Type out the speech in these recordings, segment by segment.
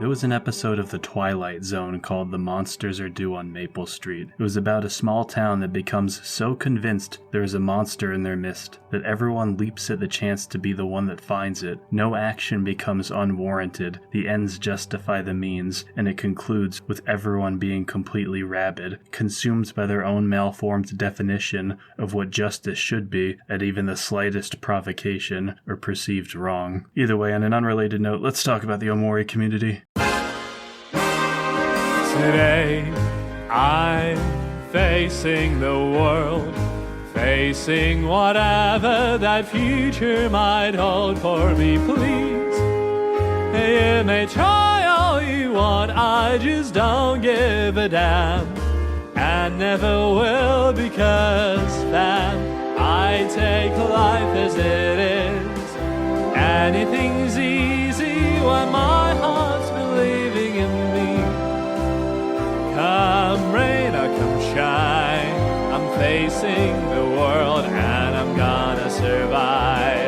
was an episode of The Twilight Zone called The Monsters Are Due on Maple Street. It was about a small town that becomes so convinced there is a monster in their midst that everyone leaps at the chance to be the one that finds it. No action becomes unwarranted, the ends justify the means, and it concludes with everyone being completely rabid, consumed by their own malformed definition of what justice should be at even the slightest provocation or perceived wrong. Either way, on an unrelated note, let's talk about the OMORI community. Today, I'm facing the world, facing whatever that future might hold for me, please. You may try all you want, I just don't give a damn, and never will, because fam, I take life as it is. Anything's easy when my heart's believing in me. Come rain or come shine, I'm facing the world and I'm gonna survive.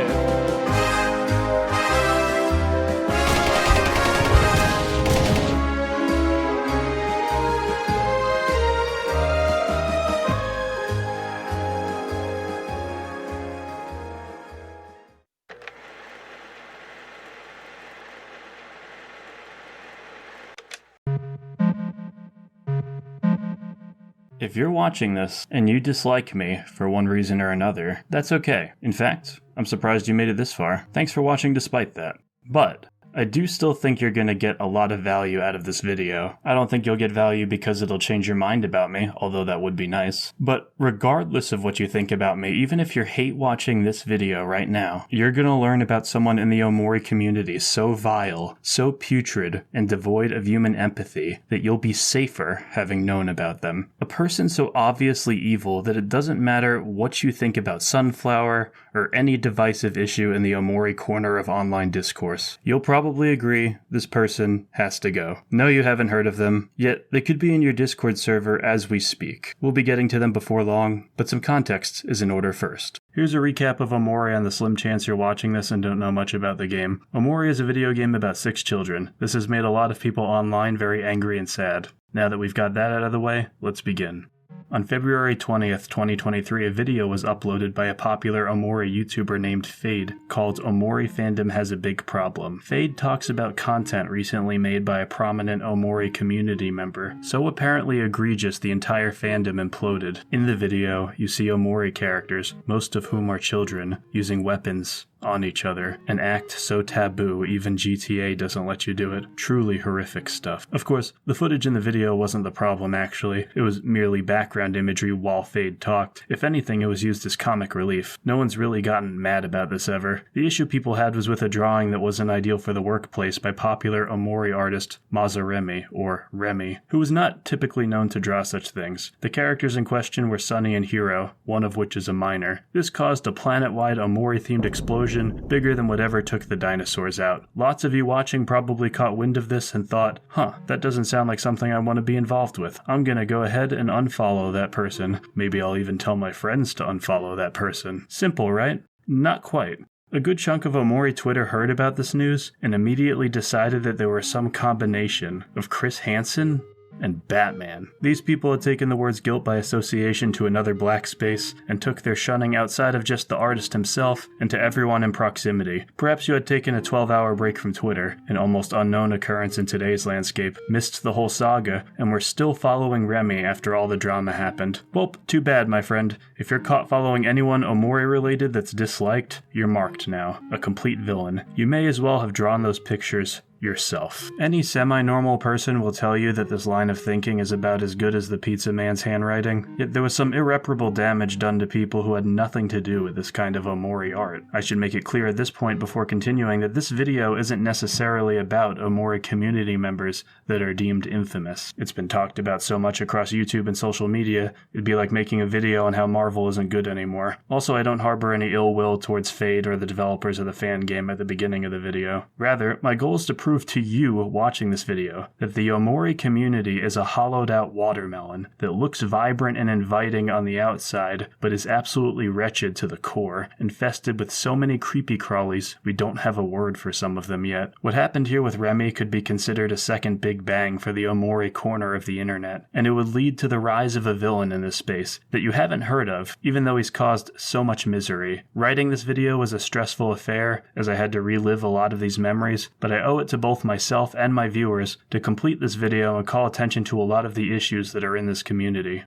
If you're watching this and you dislike me for one reason or another, that's okay. In fact, I'm surprised you made it this far. Thanks for watching despite that. But I do still think you're going to get a lot of value out of this video. I don't think you'll get value because it'll change your mind about me, although that would be nice. But regardless of what you think about me, even if you're hate watching this video right now, you're going to learn about someone in the OMORI community so vile, so putrid, and devoid of human empathy that you'll be safer having known about them. A person so obviously evil that it doesn't matter what you think about Sunflower or any divisive issue in the OMORI corner of online discourse. You'll probably agree this person has to go. No, you haven't heard of them, yet they could be in your Discord server as we speak. We'll be getting to them before long, but some context is in order first. Here's a recap of OMORI on the slim chance you're watching this and don't know much about the game. OMORI is a video game about 6 children. This has made a lot of people online very angry and sad. Now that we've got that out of the way, let's begin. On February 20th, 2023, a video was uploaded by a popular OMORI YouTuber named Fade called OMORI Fandom Has a Big Problem. Fade talks about content recently made by a prominent OMORI community member, so apparently egregious the entire fandom imploded. In the video, you see OMORI characters, most of whom are children, using weapons on each other, an act so taboo even GTA doesn't let you do it. Truly horrific stuff. Of course, the footage in the video wasn't the problem actually, it was merely background imagery while Fade talked. If anything, it was used as comic relief. No one's really gotten mad about this ever. The issue people had was with a drawing that wasn't ideal for the workplace by popular OMORI artist Mozzaremi, or Remi, who was not typically known to draw such things. The characters in question were Sunny and Hero, one of which is a minor. This caused a planet-wide OMORI-themed explosion bigger than whatever took the dinosaurs out. Lots of you watching probably caught wind of this and thought, that doesn't sound like something I want to be involved with. I'm gonna go ahead and unfollow that person. Maybe I'll even tell my friends to unfollow that person. Simple, right? Not quite. A good chunk of OMORI Twitter heard about this news and immediately decided that there was some combination of Chris Hansen and Batman. These people had taken the words guilt by association to another black space and took their shunning outside of just the artist himself and to everyone in proximity. Perhaps you had taken a 12-hour break from Twitter, an almost unknown occurrence in today's landscape, missed the whole saga, and were still following Remi after all the drama happened. Well, too bad, my friend. If you're caught following anyone OMORI related that's disliked, you're marked now. A complete villain. You may as well have drawn those pictures yourself. Any semi-normal person will tell you that this line of thinking is about as good as the pizza man's handwriting, yet there was some irreparable damage done to people who had nothing to do with this kind of OMORI art. I should make it clear at this point before continuing that this video isn't necessarily about OMORI community members that are deemed infamous. It's been talked about so much across YouTube and social media, it'd be like making a video on how Marvel isn't good anymore. Also, I don't harbor any ill will towards Fade or the developers of the fan game at the beginning of the video. Rather, my goal is to prove prove to you watching this video that the Omori community is a hollowed out watermelon that looks vibrant and inviting on the outside, but is absolutely wretched to the core, infested with so many creepy crawlies we don't have a word for some of them yet. What happened here with Remi could be considered a second Big Bang for the Omori corner of the internet, and it would lead to the rise of a villain in this space that you haven't heard of, even though he's caused so much misery. Writing this video was a stressful affair, as I had to relive a lot of these memories, but I owe it to both myself and my viewers to complete this video and call attention to a lot of the issues that are in this community.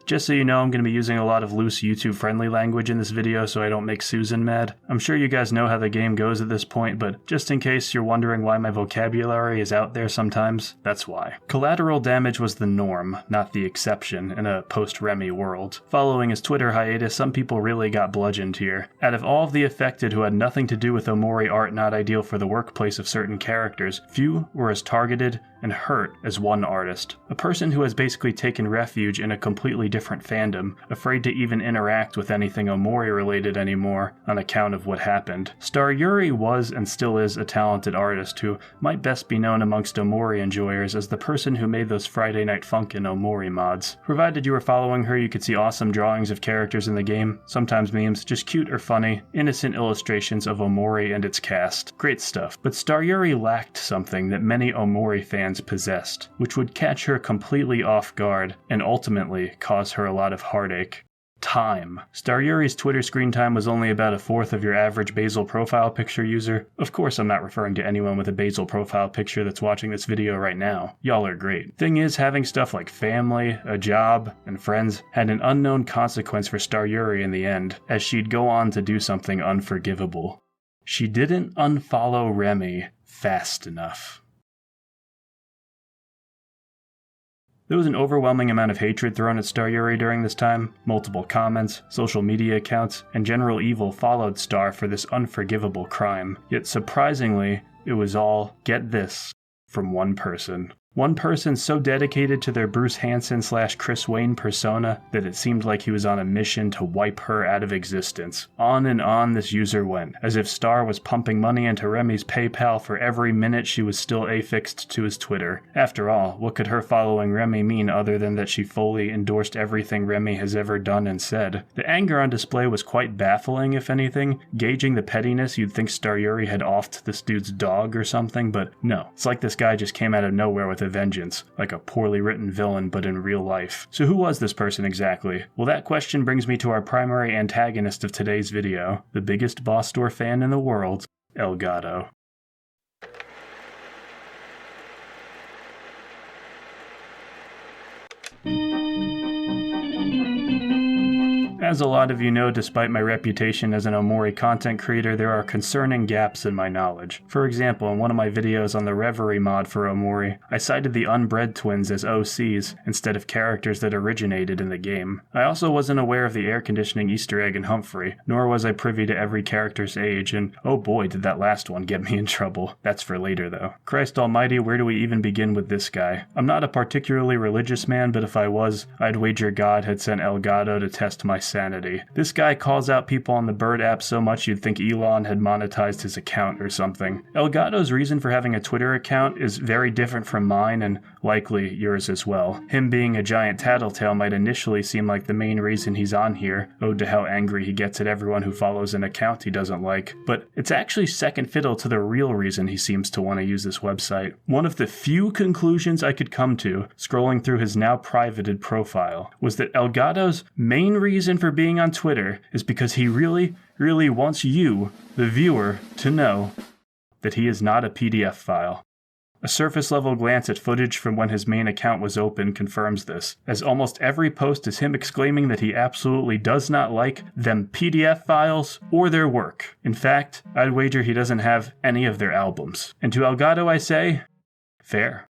Just so you know, I'm going to be using a lot of loose YouTube-friendly language in this video so I don't make Susan mad. I'm sure you guys know how the game goes at this point, but just in case you're wondering why my vocabulary is out there sometimes, that's why. Collateral damage was the norm, not the exception, in a post-Remi world. Following his Twitter hiatus, some people really got bludgeoned here. Out of all of the affected who had nothing to do with Omori art not ideal for the workplace of certain characters, few were as targeted and hurt as one artist. A person who has basically taken refuge in a completely different fandom, afraid to even interact with anything Omori related anymore on account of what happened. Staruri was and still is a talented artist who might best be known amongst Omori enjoyers as the person who made those Friday Night Funkin' Omori mods. Provided you were following her, you could see awesome drawings of characters in the game, sometimes memes, just cute or funny, innocent illustrations of Omori and its cast. Great stuff. But Staruri lacked something that many Omori fans possessed, which would catch her completely off guard and ultimately cause her a lot of heartache. Time. Staruri's Twitter screen time was only about a fourth of your average Basil profile picture user. Of course, I'm not referring to anyone with a Basil profile picture that's watching this video right now. Y'all are great. Thing is, having stuff like family, a job, and friends had an unknown consequence for Staruri in the end, as she'd go on to do something unforgivable. She didn't unfollow Remi fast enough. There was an overwhelming amount of hatred thrown at Staruri during this time. Multiple comments, social media accounts, and general evil followed Star for this unforgivable crime. Yet surprisingly, it was all, get this, from one person. One person so dedicated to their Bruce Hansen/Chris Wayne persona that it seemed like he was on a mission to wipe her out of existence. On and on this user went, as if Star was pumping money into Remi's PayPal for every minute she was still affixed to his Twitter. After all, what could her following Remi mean other than that she fully endorsed everything Remi has ever done and said? The anger on display was quite baffling, if anything. Gauging the pettiness, you'd think Staruri had offed this dude's dog or something, but no. It's like this guy just came out of nowhere with a vengeance, like a poorly written villain but in real life. So who was this person exactly? Well, that question brings me to our primary antagonist of today's video, the biggest Boss Store fan in the world, Elgato. As a lot of you know, despite my reputation as an Omori content creator, there are concerning gaps in my knowledge. For example, in one of my videos on the Reverie mod for Omori, I cited the unbred twins as OCs instead of characters that originated in the game. I also wasn't aware of the air conditioning Easter egg in Humphrey, nor was I privy to every character's age, and oh boy did that last one get me in trouble. That's for later though. Christ almighty, where do we even begin with this guy? I'm not a particularly religious man, but if I was, I'd wager God had sent Elgato to test my sanity. This guy calls out people on the Bird app so much you'd think Elon had monetized his account or something. Elgato's reason for having a Twitter account is very different from mine and likely yours as well. Him being a giant tattletale might initially seem like the main reason he's on here, owed to how angry he gets at everyone who follows an account he doesn't like, but it's actually second fiddle to the real reason he seems to want to use this website. One of the few conclusions I could come to, scrolling through his now privated profile, was that Elgato's main reason for being on Twitter is because he really wants you, the viewer, to know that he is not a PDF file. A surface-level glance at footage from when his main account was open confirms this, as almost every post is him exclaiming that he absolutely does not like them PDF files or their work. In fact, I'd wager he doesn't have any of their albums. And to Elgato I say, fair.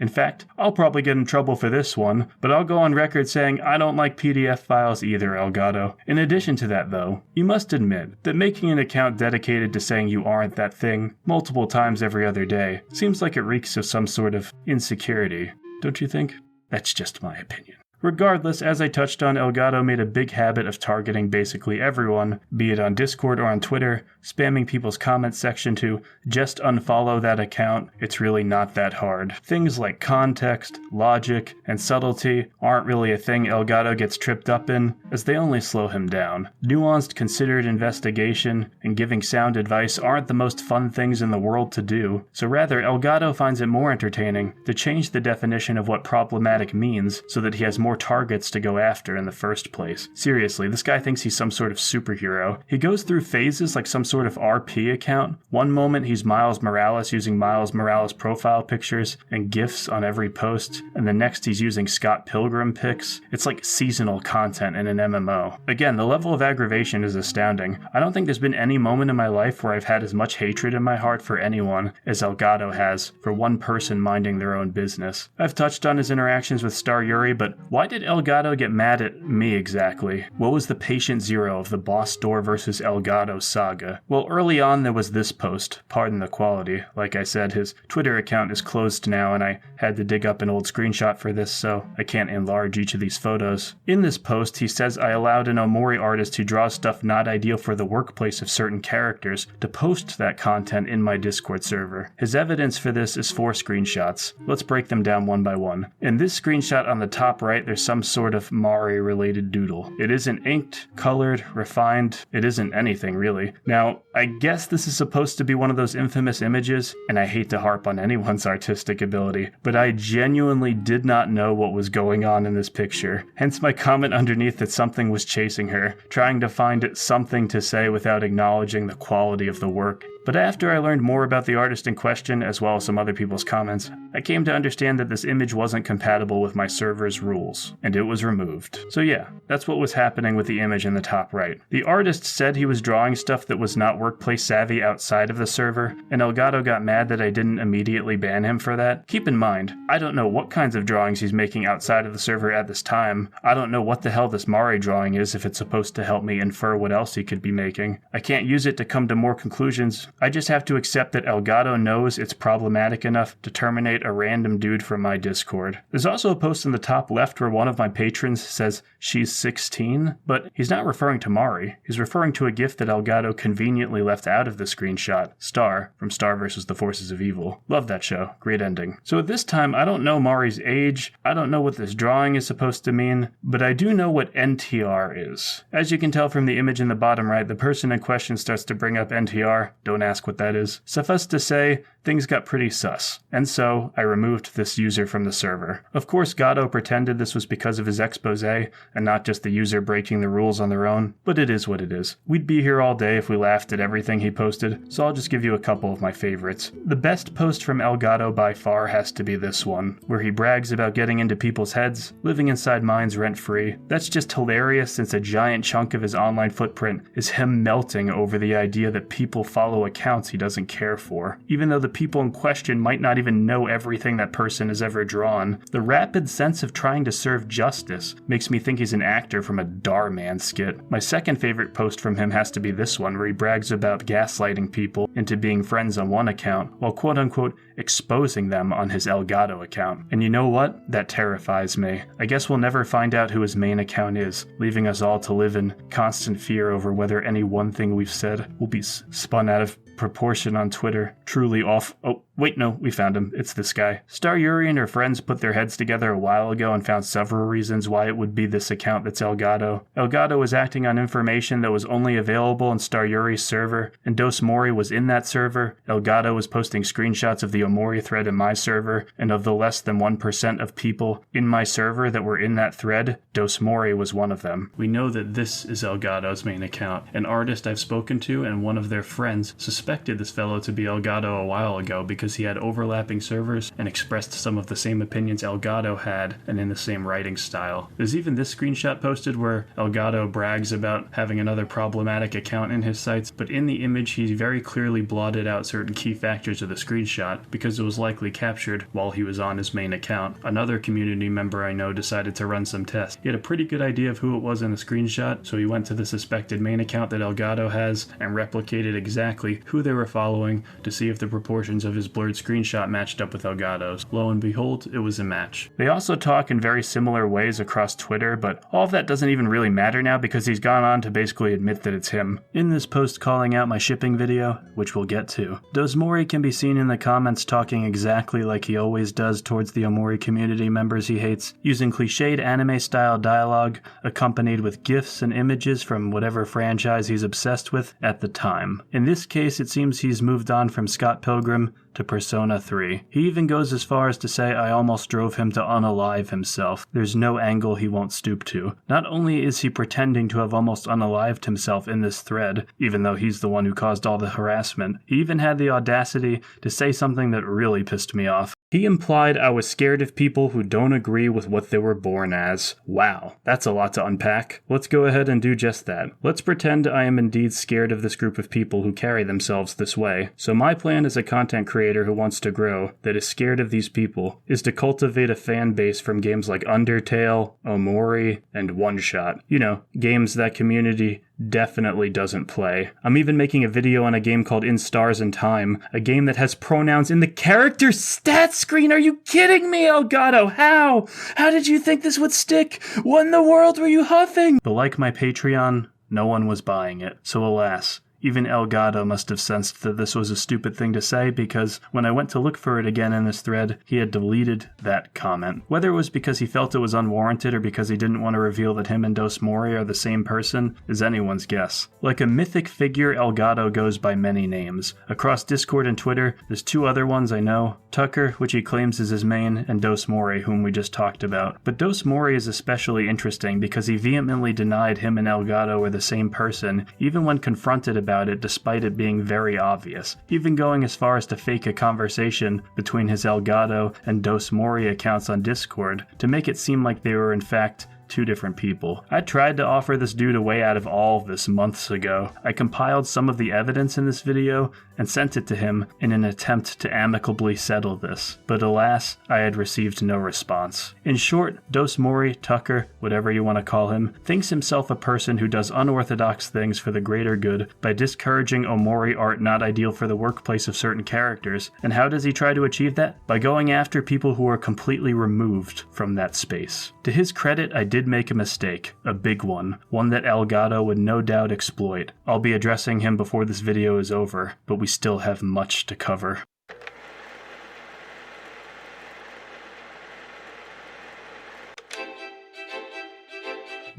In fact, I'll probably get in trouble for this one, but I'll go on record saying I don't like PDF files either, Elgato. In addition to that though, you must admit that making an account dedicated to saying you aren't that thing multiple times every other day seems like it reeks of some sort of insecurity, don't you think? That's just my opinion. Regardless, as I touched on, Elgato made a big habit of targeting basically everyone, be it on Discord or on Twitter, spamming people's comments section to just unfollow that account, it's really not that hard. Things like context, logic, and subtlety aren't really a thing Elgato gets tripped up in, as they only slow him down. Nuanced, considered investigation and giving sound advice aren't the most fun things in the world to do, so rather Elgato finds it more entertaining to change the definition of what problematic means so that he has more targets to go after in the first place. Seriously, this guy thinks he's some sort of superhero. He goes through phases like some sort of RP account. One moment he's Miles Morales using Miles Morales profile pictures and GIFs on every post, and the next he's using Scott Pilgrim pics. It's like seasonal content in an MMO. Again, the level of aggravation is astounding. I don't think there's been any moment in my life where I've had as much hatred in my heart for anyone as Elgato has for one person minding their own business. I've touched on his interactions with Staruri, but why did Elgato get mad at me exactly? What was the patient zero of the Boss Door versus Elgato saga? Well, early on there was this post, pardon the quality. Like I said, his Twitter account is closed now and I had to dig up an old screenshot for this, so I can't enlarge each of these photos. In this post, he says I allowed an OMORI artist who draws stuff not ideal for the workplace of certain characters to post that content in my Discord server. His evidence for this is 4 screenshots. Let's break them down one by one. In this screenshot on the top right, there's some sort of Mari-related doodle. It isn't inked, colored, refined. It isn't anything, really. Now, I guess this is supposed to be one of those infamous images, and I hate to harp on anyone's artistic ability, but I genuinely did not know what was going on in this picture. Hence my comment underneath that something was chasing her, trying to find something to say without acknowledging the quality of the work. But after I learned more about the artist in question, as well as some other people's comments, I came to understand that this image wasn't compatible with my server's rules, and it was removed. So yeah, that's what was happening with the image in the top right. The artist said he was drawing stuff that was not workplace savvy outside of the server, and Elgato got mad that I didn't immediately ban him for that. Keep in mind, I don't know what kinds of drawings he's making outside of the server at this time. I don't know what the hell this Mari drawing is if it's supposed to help me infer what else he could be making. I can't use it to come to more conclusions. I just have to accept that Elgato knows it's problematic enough to terminate a random dude from my Discord. There's also a post in the top left where one of my patrons says she's 16, but he's not referring to Mari. He's referring to a GIF that Elgato conveniently left out of the screenshot, Star, from Star vs. the Forces of Evil. Love that show. Great ending. So at this time, I don't know Mari's age, I don't know what this drawing is supposed to mean, but I do know what NTR is. As you can tell from the image in the bottom right, the person in question starts to bring up NTR. Don't ask what that is. Suffice to say, things got pretty sus, and so I removed this user from the server. Of course, Gato pretended this was because of his expose and not just the user breaking the rules on their own, but it is what it is. We'd be here all day if we laughed at everything he posted, so I'll just give you a couple of my favorites. The best post from Elgato by far has to be this one, where he brags about getting into people's heads, living inside minds rent-free. That's just hilarious since a giant chunk of his online footprint is him melting over the idea that people follow accounts he doesn't care for, even though the people in question might not even know everything that person has ever drawn. The rapid sense of trying to serve justice makes me think he's an actor from a Darman skit. My second favorite post from him has to be this one, where he brags about gaslighting people into being friends on one account, while quote-unquote exposing them on his Elgato account. And you know what? That terrifies me. I guess we'll never find out who his main account is, leaving us all to live in constant fear over whether any one thing we've said will be spun out of proportion on Twitter. Truly off. Oh, wait, no, we found him. It's this guy. Staruri and her friends put their heads together a while ago and found several reasons why it would be this account that's Elgato. Elgato was acting on information that was only available in Staruri's server, and OMORI was in that server. Elgato was posting screenshots of the OMORI thread in my server, and of the less than 1% of people in my server that were in that thread, OMORI was one of them. We know that this is Elgato's main account. An artist I've spoken to and one of their friends suspected this fellow to be Elgato a while ago because he had overlapping servers and expressed some of the same opinions Elgato had and in the same writing style. There's even this screenshot posted where Elgato brags about having another problematic account in his sites, but in the image he very clearly blotted out certain key factors of the screenshot because it was likely captured while he was on his main account. Another community member I know decided to run some tests. He had a pretty good idea of who it was in the screenshot, so he went to the suspected main account that Elgato has and replicated exactly who they were following to see if the proportions of his blurred screenshot matched up with Elgato's. Lo and behold, it was a match. They also talk in very similar ways across Twitter, but all of that doesn't even really matter now because he's gone on to basically admit that it's him. In this post calling out my shipping video, which we'll get to, OMORI can be seen in the comments talking exactly like he always does towards the OMORI community members he hates, using cliched anime-style dialogue accompanied with GIFs and images from whatever franchise he's obsessed with at the time. In this case, it seems he's moved on from Scott Pilgrim to Persona 3. He even goes as far as to say I almost drove him to unalive himself. There's no angle he won't stoop to. Not only is he pretending to have almost unalived himself in this thread, even though he's the one who caused all the harassment, he even had the audacity to say something that really pissed me off. He implied I was scared of people who don't agree with what they were born as. Wow, that's a lot to unpack. Let's go ahead and do just that. Let's pretend I am indeed scared of this group of people who carry themselves this way. So my plan as a content creator who wants to grow, that is scared of these people, is to cultivate a fan base from games like Undertale, OMORI, and One Shot. You know, games that community definitely doesn't play. I'm even making a video on a game called In Stars and Time, a game that has pronouns in the character stats screen. Are you kidding me, Elgato? How? How did you think this would stick? What in the world were you huffing? But like my Patreon, no one was buying it. So alas, even Elgato must have sensed that this was a stupid thing to say, because when I went to look for it again in this thread, he had deleted that comment. Whether it was because he felt it was unwarranted or because he didn't want to reveal that him and OMORI are the same person is anyone's guess. Like a mythic figure, Elgato goes by many names. Across Discord and Twitter, there's two other ones I know, Tucker, which he claims is his main, and OMORI, whom we just talked about. But OMORI is especially interesting because he vehemently denied him and Elgato were the same person, even when confronted about it, despite it being very obvious, even going as far as to fake a conversation between his Elgato and OMORI accounts on Discord to make it seem like they were in fact two different people. I tried to offer this dude a way out of all of this months ago. I compiled some of the evidence in this video and sent it to him in an attempt to amicably settle this, but alas, I had received no response. In short, OMORI, Tucker, whatever you want to call him, thinks himself a person who does unorthodox things for the greater good by discouraging OMORI art not ideal for the workplace of certain characters. And how does he try to achieve that? By going after people who are completely removed from that space. To his credit, I did make a mistake, a big one that Elgato would no doubt exploit. I'll be addressing him before this video is over, but we still have much to cover.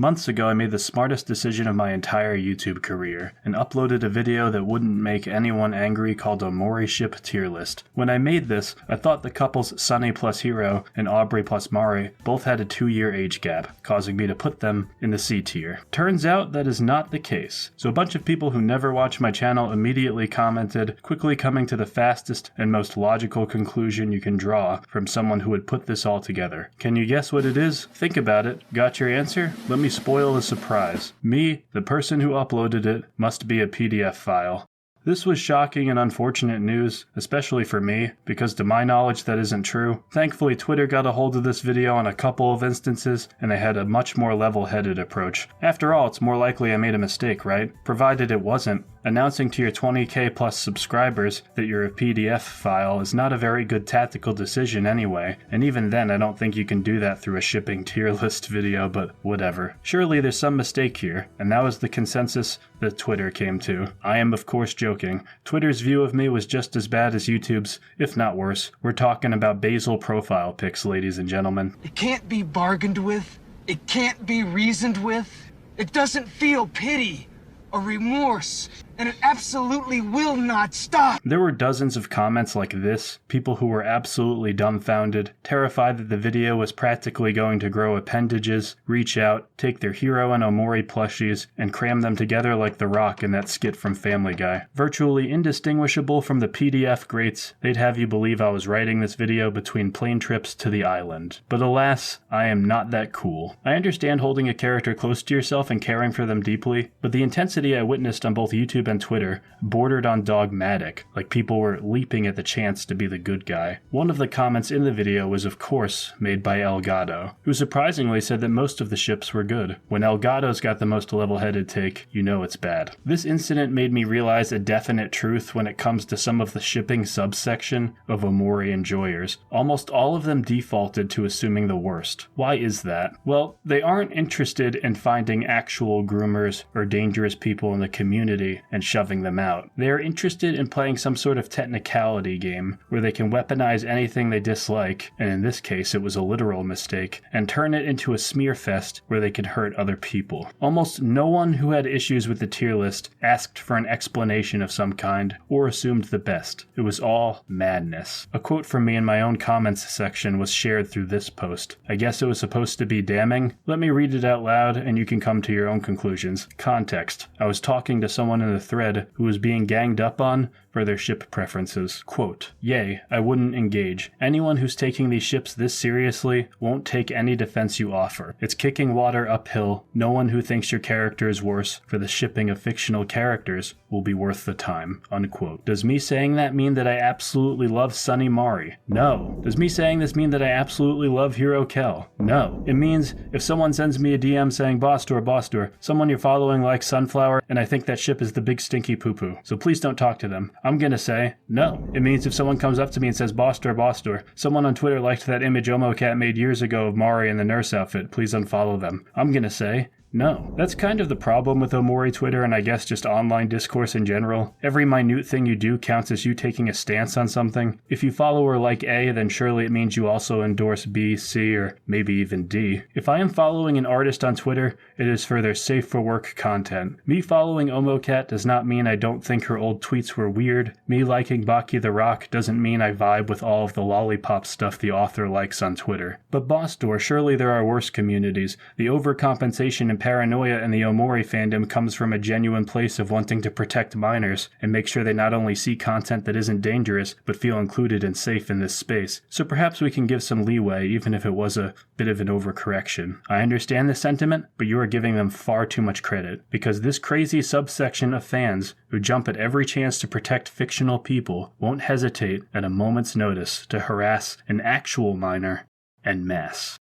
Months ago, I made the smartest decision of my entire YouTube career, and uploaded a video that wouldn't make anyone angry called OMORI Ship Tier List. When I made this, I thought the couples Sunny plus Hiro and Aubrey plus Mari both had a 2-year age gap, causing me to put them in the C tier. Turns out that is not the case, so a bunch of people who never watch my channel immediately commented, quickly coming to the fastest and most logical conclusion you can draw from someone who would put this all together. Can you guess what it is? Think about it. Got your answer? Let me spoil the surprise. Me, the person who uploaded it, must be a PDF file. This was shocking and unfortunate news, especially for me, because to my knowledge that isn't true. Thankfully, Twitter got a hold of this video on a couple of instances, and they had a much more level-headed approach. After all, it's more likely I made a mistake, right? Provided it wasn't. Announcing to your 20k plus subscribers that you're a PDF file is not a very good tactical decision anyway, and even then I don't think you can do that through a shipping tier list video, but whatever. Surely there's some mistake here, and that was the consensus that Twitter came to. I am of course joking. Twitter's view of me was just as bad as YouTube's, if not worse. We're talking about Basil profile pics, ladies and gentlemen. It can't be bargained with. It can't be reasoned with. It doesn't feel pity or remorse, and it absolutely will not stop. There were dozens of comments like this, people who were absolutely dumbfounded, terrified that the video was practically going to grow appendages, reach out, take their Hiro and OMORI plushies, and cram them together like The Rock in that skit from Family Guy. Virtually indistinguishable from the PDF greats, they'd have you believe I was writing this video between plane trips to the island. But alas, I am not that cool. I understand holding a character close to yourself and caring for them deeply, but the intensity I witnessed on both YouTube and Twitter bordered on dogmatic, like people were leaping at the chance to be the good guy. One of the comments in the video was of course made by Elgato, who surprisingly said that most of the ships were good. When Elgato's got the most level-headed take, you know it's bad. This incident made me realize a definite truth when it comes to some of the shipping subsection of OMORI enjoyers. Almost all of them defaulted to assuming the worst. Why is that? Well, they aren't interested in finding actual groomers or dangerous people in the community and shoving them out. They are interested in playing some sort of technicality game where they can weaponize anything they dislike, and in this case it was a literal mistake, and turn it into a smear fest where they can hurt other people. Almost no one who had issues with the tier list asked for an explanation of some kind or assumed the best. It was all madness. A quote from me in my own comments section was shared through this post. I guess it was supposed to be damning. Let me read it out loud and you can come to your own conclusions. Context. I was talking to someone in the thread who was being ganged up on for their ship preferences. Quote, "Yay, I wouldn't engage. Anyone who's taking these ships this seriously won't take any defense you offer. It's kicking water uphill. No one who thinks your character is worse for the shipping of fictional characters will be worth the time." Unquote. Does me saying that mean that I absolutely love Sunny Mari? No. Does me saying this mean that I absolutely love Hero Kel? No. It means if someone sends me a DM saying boss door, someone you're following likes Sunflower and I think that ship is the big stinky poo-poo, so please don't talk to them, I'm gonna say no. It means if someone comes up to me and says boss door, someone on Twitter liked that image OmoCat made years ago of Mari in the nurse outfit, please unfollow them, I'm gonna say no. That's kind of the problem with OMORI Twitter and I guess just online discourse in general. Every minute thing you do counts as you taking a stance on something. If you follow or like A, then surely it means you also endorse B, C, or maybe even D. If I am following an artist on Twitter, it is for their safe for work content. Me following OmoCat does not mean I don't think her old tweets were weird. Me liking Baki the Rock doesn't mean I vibe with all of the lollipop stuff the author likes on Twitter. But Boss Door, surely there are worse communities. The overcompensation and paranoia in the OMORI fandom comes from a genuine place of wanting to protect minors and make sure they not only see content that isn't dangerous, but feel included and safe in this space. So perhaps we can give some leeway, even if it was a bit of an overcorrection. I understand the sentiment, but you are giving them far too much credit, because this crazy subsection of fans who jump at every chance to protect fictional people won't hesitate at a moment's notice to harass an actual minor en masse.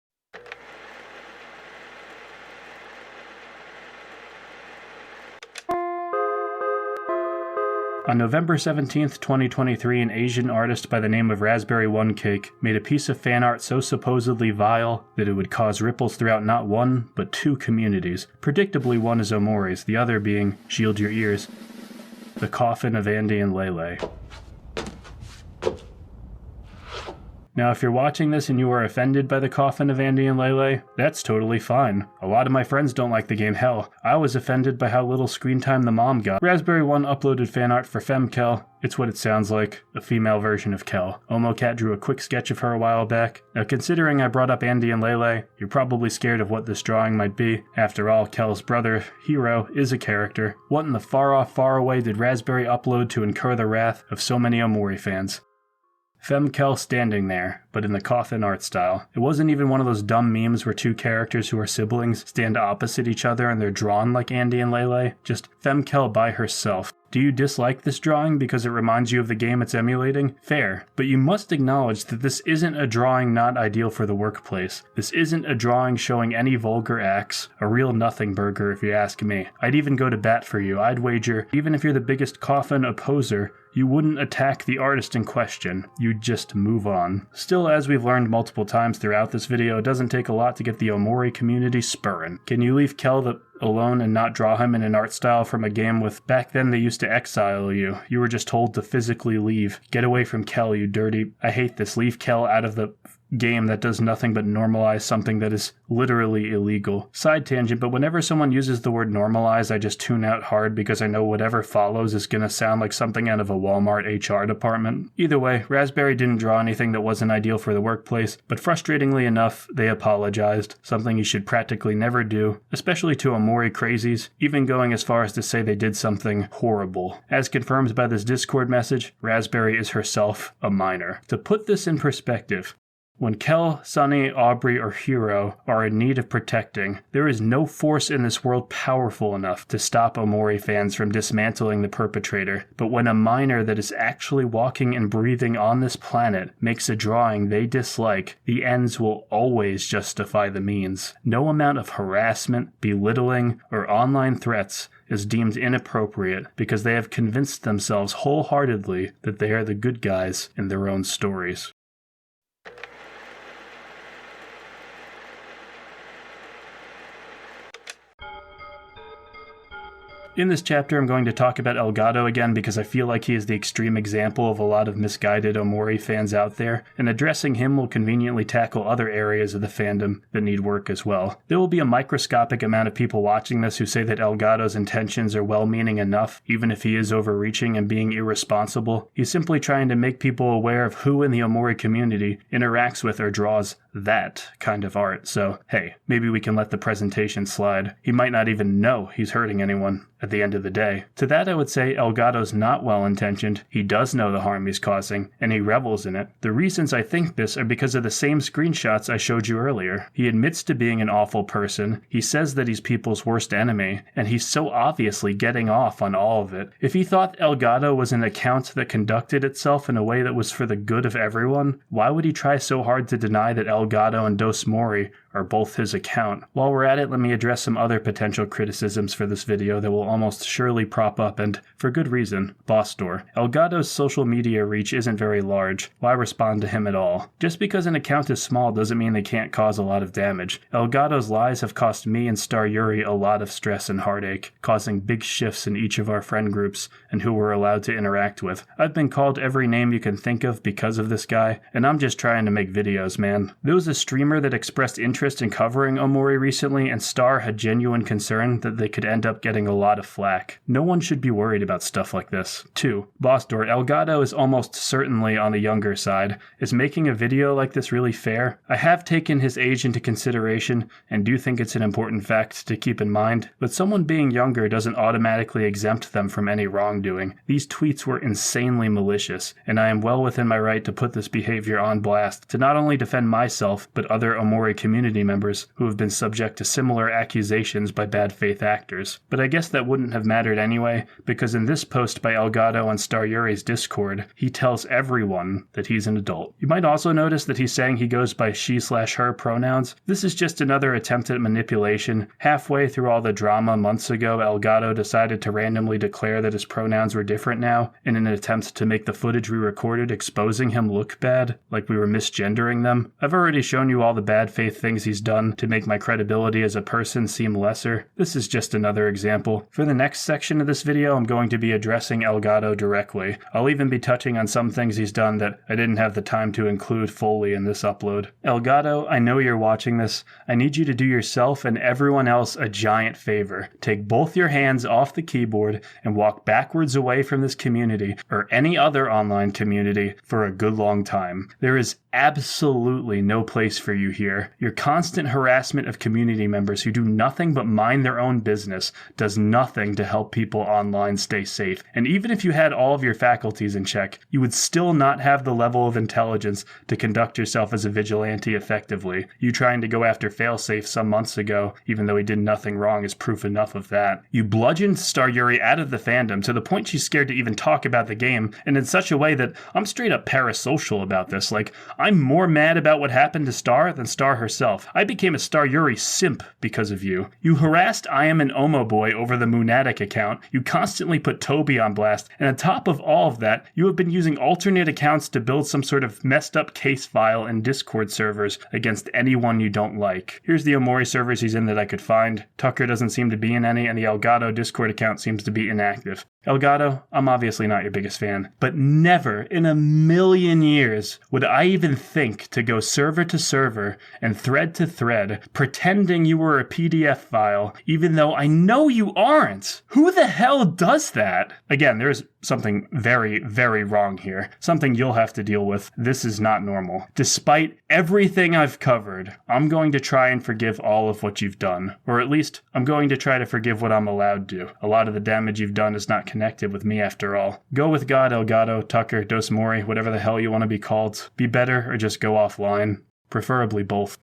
On November 17th, 2023, an Asian artist by the name of Raspberry One Cake made a piece of fan art so supposedly vile that it would cause ripples throughout not one, but two communities. Predictably, one is OMORI's, the other being, shield your ears, the coffin of Andy and Lele. Now, if you're watching this and you are offended by the coffin of Andy and Lele, that's totally fine. A lot of my friends don't like the game. Hell, I was offended by how little screen time the mom got. Raspberry One uploaded fan art for Femkel. It's what it sounds like, a female version of Kel. OmoCat drew a quick sketch of her a while back. Now, considering I brought up Andy and Lele, you're probably scared of what this drawing might be. After all, Kel's brother, Hero, is a character. What in the far off, far away did Raspberry upload to incur the wrath of so many OMORI fans? Femkel standing there, but in the coffin art style. It wasn't even one of those dumb memes where two characters who are siblings stand opposite each other and they're drawn like Andy and Lele. Just Femkel by herself. Do you dislike this drawing because it reminds you of the game it's emulating? Fair, but you must acknowledge that this isn't a drawing not ideal for the workplace. This isn't a drawing showing any vulgar acts, a real nothing burger if you ask me. I'd even go to bat for you. I'd wager, even if you're the biggest coffin opposer, you wouldn't attack the artist in question. You'd just move on. Still, as we've learned multiple times throughout this video, it doesn't take a lot to get the OMORI community spurring. Can you leave Kel alone and not draw him in an art style from a game with, back then they used to exile you. You were just told to physically leave. Get away from Kel, you dirty. I hate this. Leave Kel out of the game that does nothing but normalize something that is literally illegal. Side tangent, but whenever someone uses the word normalize, I just tune out hard because I know whatever follows is gonna sound like something out of a Walmart HR department. Either way, Raspberry didn't draw anything that wasn't ideal for the workplace, but frustratingly enough, they apologized, something you should practically never do, especially to OMORI crazies, even going as far as to say they did something horrible. As confirmed by this Discord message, Raspberry is herself a minor. To put this in perspective, When Kel, Sunny, Aubrey, or Hiro are in need of protecting, there is no force in this world powerful enough to stop OMORI fans from dismantling the perpetrator. But when a minor that is actually walking and breathing on this planet makes a drawing they dislike, the ends will always justify the means. No amount of harassment, belittling, or online threats is deemed inappropriate because they have convinced themselves wholeheartedly that they are the good guys in their own stories. In this chapter, I'm going to talk about Elgato again because I feel like he is the extreme example of a lot of misguided OMORI fans out there, and addressing him will conveniently tackle other areas of the fandom that need work as well. There will be a microscopic amount of people watching this who say that Elgato's intentions are well-meaning enough, even if he is overreaching and being irresponsible. He's simply trying to make people aware of who in the OMORI community interacts with or draws that kind of art. So, hey, maybe we can let the presentation slide. He might not even know he's hurting anyone at the end of the day. To that I would say Elgato's not well-intentioned, he does know the harm he's causing, and he revels in it. The reasons I think this are because of the same screenshots I showed you earlier. He admits to being an awful person, he says that he's people's worst enemy, and he's so obviously getting off on all of it. If he thought Elgato was an account that conducted itself in a way that was for the good of everyone, why would he try so hard to deny that Elgato and OMORI are both his account? While we're at it, let me address some other potential criticisms for this video that will almost surely prop up, and for good reason. Boss Door. Elgato's social media reach isn't very large. Why respond to him at all? Just because an account is small doesn't mean they can't cause a lot of damage. Elgato's lies have cost me and Staruri a lot of stress and heartache, causing big shifts in each of our friend groups and who we're allowed to interact with. I've been called every name you can think of because of this guy, and I'm just trying to make videos, man. There was a streamer that expressed interest in covering OMORI recently, and Star had genuine concern that they could end up getting a lot of flack. No one should be worried about stuff like this. 2. Boss Door. Elgato is almost certainly on the younger side. Is making a video like this really fair? I have taken his age into consideration and do think it's an important fact to keep in mind, but someone being younger doesn't automatically exempt them from any wrongdoing. These tweets were insanely malicious, and I am well within my right to put this behavior on blast to not only defend myself, but other OMORI community members who have been subject to similar accusations by bad faith actors. But I guess that wouldn't have mattered anyway, because in this post by Elgato on Staruri's Discord, he tells everyone that he's an adult. You might also notice that he's saying he goes by she/her pronouns. This is just another attempt at manipulation. Halfway through all the drama months ago, Elgato decided to randomly declare that his pronouns were different now, in an attempt to make the footage we recorded exposing him look bad, like we were misgendering them. I've already shown you all the bad faith things he's done to make my credibility as a person seem lesser. This is just another example. For the next section of this video, I'm going to be addressing Elgato directly. I'll even be touching on some things he's done that I didn't have the time to include fully in this upload. Elgato, I know you're watching this. I need you to do yourself and everyone else a giant favor. Take both your hands off the keyboard and walk backwards away from this community, or any other online community, for a good long time. There is absolutely no place for you here. Your constant harassment of community members who do nothing but mind their own business does nothing to help people online stay safe. And even if you had all of your faculties in check, you would still not have the level of intelligence to conduct yourself as a vigilante effectively. You trying to go after Failsafe some months ago, even though he did nothing wrong, is proof enough of that. You bludgeoned Staruri out of the fandom to the point she's scared to even talk about the game, and in such a way that I'm straight up parasocial about this. Like, I'm more mad about what happened to Star than Star herself. I became a Staruri simp because of you. You harassed I Am an Omo Boy over the Moonatic account. You constantly put Toby on blast. And on top of all of that, you have been using alternate accounts to build some sort of messed up case file in Discord servers against anyone you don't like. Here's the OMORI servers he's in that I could find. Tucker doesn't seem to be in any, and the Elgato Discord account seems to be inactive. Elgato, I'm obviously not your biggest fan, but never in a million years would I even think to go server to server and thread to thread pretending you were a PDF file, even though I know you aren't. Who the hell does that? Again, there's something very, very wrong here. Something you'll have to deal with. This is not normal. Despite everything I've covered, I'm going to try and forgive all of what you've done. Or at least, I'm going to try to forgive what I'm allowed to. A lot of the damage you've done is not connected with me after all. Go with God, Elgato, Tucker, Dos Mori, whatever the hell you want to be called. Be better or just go offline. Preferably both.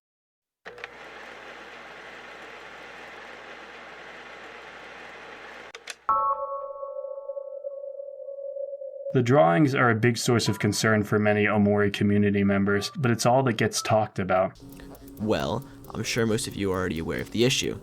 The drawings are a big source of concern for many OMORI community members, but it's all that gets talked about. Well, I'm sure most of you are already aware of the issue.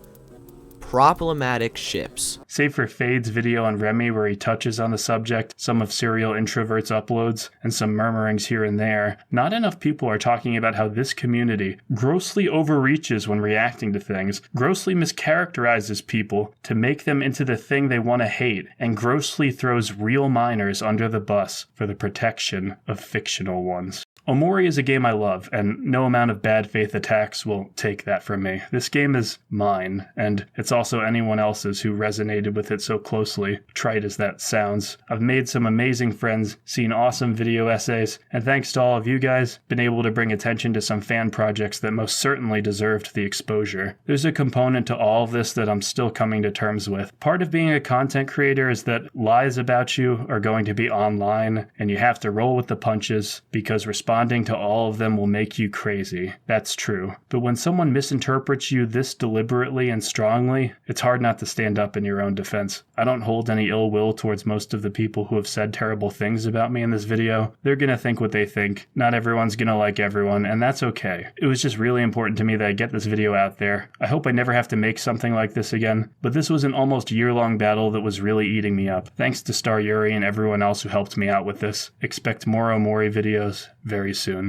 Problematic ships. Save for Fade's video on Remi where he touches on the subject, some of Serial Introvert's uploads, and some murmurings here and there, not enough people are talking about how this community grossly overreaches when reacting to things, grossly mischaracterizes people to make them into the thing they want to hate, and grossly throws real minors under the bus for the protection of fictional ones. OMORI is a game I love, and no amount of bad faith attacks will take that from me. This game is mine, and it's also anyone else's who resonated with it so closely, trite as that sounds. I've made some amazing friends, seen awesome video essays, and thanks to all of you guys, been able to bring attention to some fan projects that most certainly deserved the exposure. There's a component to all of this that I'm still coming to terms with. Part of being a content creator is that lies about you are going to be online, and you have to roll with the punches, because responding to all of them will make you crazy. That's true. But when someone misinterprets you this deliberately and strongly, it's hard not to stand up in your own defense. I don't hold any ill will towards most of the people who have said terrible things about me in this video. They're gonna think what they think. Not everyone's gonna like everyone, and that's okay. It was just really important to me that I get this video out there. I hope I never have to make something like this again, but this was an almost year-long battle that was really eating me up. Thanks to Staruri and everyone else who helped me out with this. Expect more OMORI videos very soon.